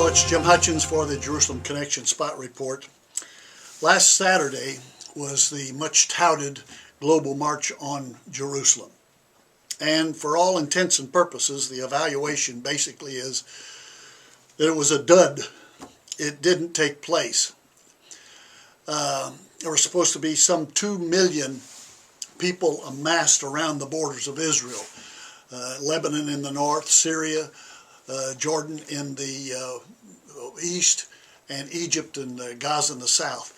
it's Jim Hutchens for the Jerusalem Connection Spot Report. Last Saturday was the much touted global march on Jerusalem. And for all intents and purposes, the evaluation basically is that it was a dud. It didn't take place. There were supposed to be some 2 million people amassed around the borders of Israel. Lebanon in the north, Syria, Jordan in the east, and Egypt and Gaza in the south.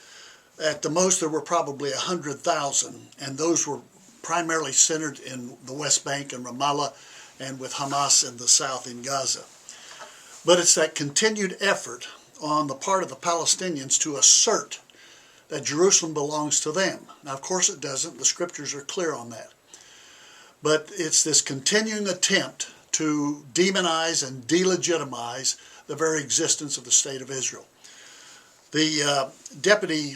At the most, there were probably 100,000, and those were primarily centered in the West Bank and Ramallah, and with Hamas in the south in Gaza. But it's that continued effort on the part of the Palestinians to assert that Jerusalem belongs to them. Now, of course it doesn't. The scriptures are clear on that. But it's this continuing attempt to demonize and delegitimize the very existence of the state of Israel. The Deputy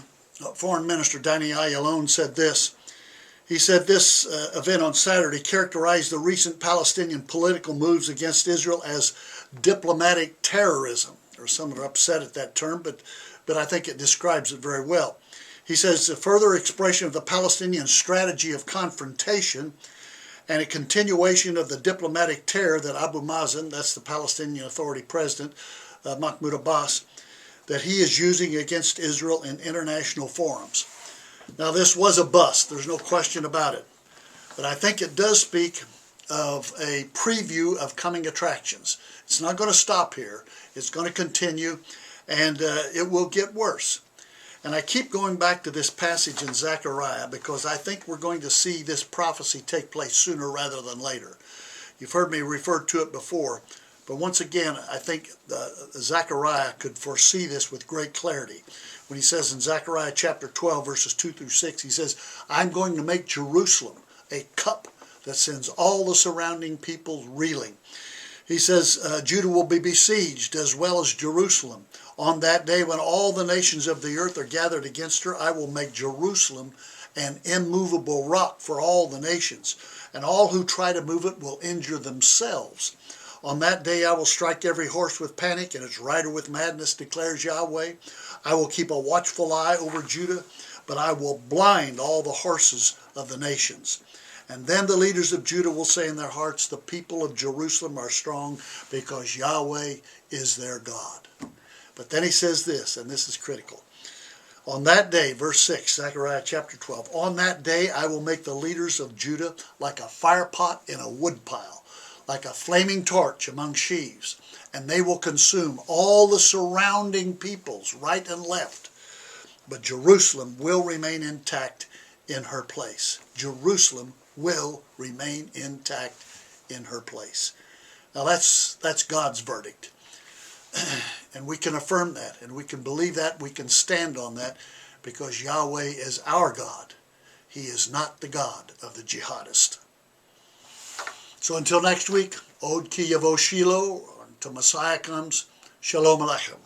Foreign Minister, Danny Ayalon, said this. He said this event on Saturday characterized the recent Palestinian political moves against Israel as diplomatic terrorism. Or some are upset at that term, but I think it describes it very well. He says a further expression of the Palestinian strategy of confrontation and a continuation of the diplomatic terror that Abu Mazen, that's the Palestinian Authority President, Mahmoud Abbas, that he is using against Israel in international forums. Now, this was a bust. There's no question about it. But I think it does speak of a preview of coming attractions. It's not going to stop here. It's going to continue, and it will get worse. And I keep going back to this passage in Zechariah because I think we're going to see this prophecy take place sooner rather than later. You've heard me refer to it before, but once again, I think Zechariah could foresee this with great clarity. When he says in Zechariah chapter 12, verses 2 through 6, he says, I'm going to make Jerusalem a cup that sends all the surrounding peoples reeling. He says, Judah will be besieged as well as Jerusalem. On that day when all the nations of the earth are gathered against her, I will make Jerusalem an immovable rock for all the nations, and all who try to move it will injure themselves. On that day I will strike every horse with panic and its rider with madness, declares Yahweh. I will keep a watchful eye over Judah, but I will blind all the horses of the nations. And then the leaders of Judah will say in their hearts, the people of Jerusalem are strong because Yahweh is their God. But then he says this, and this is critical. On that day, verse 6, Zechariah chapter 12, on that day I will make the leaders of Judah like a firepot in a woodpile, like a flaming torch among sheaves, and they will consume all the surrounding peoples, right and left. But Jerusalem will remain intact in her place. Jerusalem will remain intact in her place. Now that's God's verdict. And we can affirm that, and we can believe that, we can stand on that, because Yahweh is our God. He is not the God of the jihadist. So until next week, Od Ki Yavo Shiloh, until Messiah comes, Shalom Aleichem.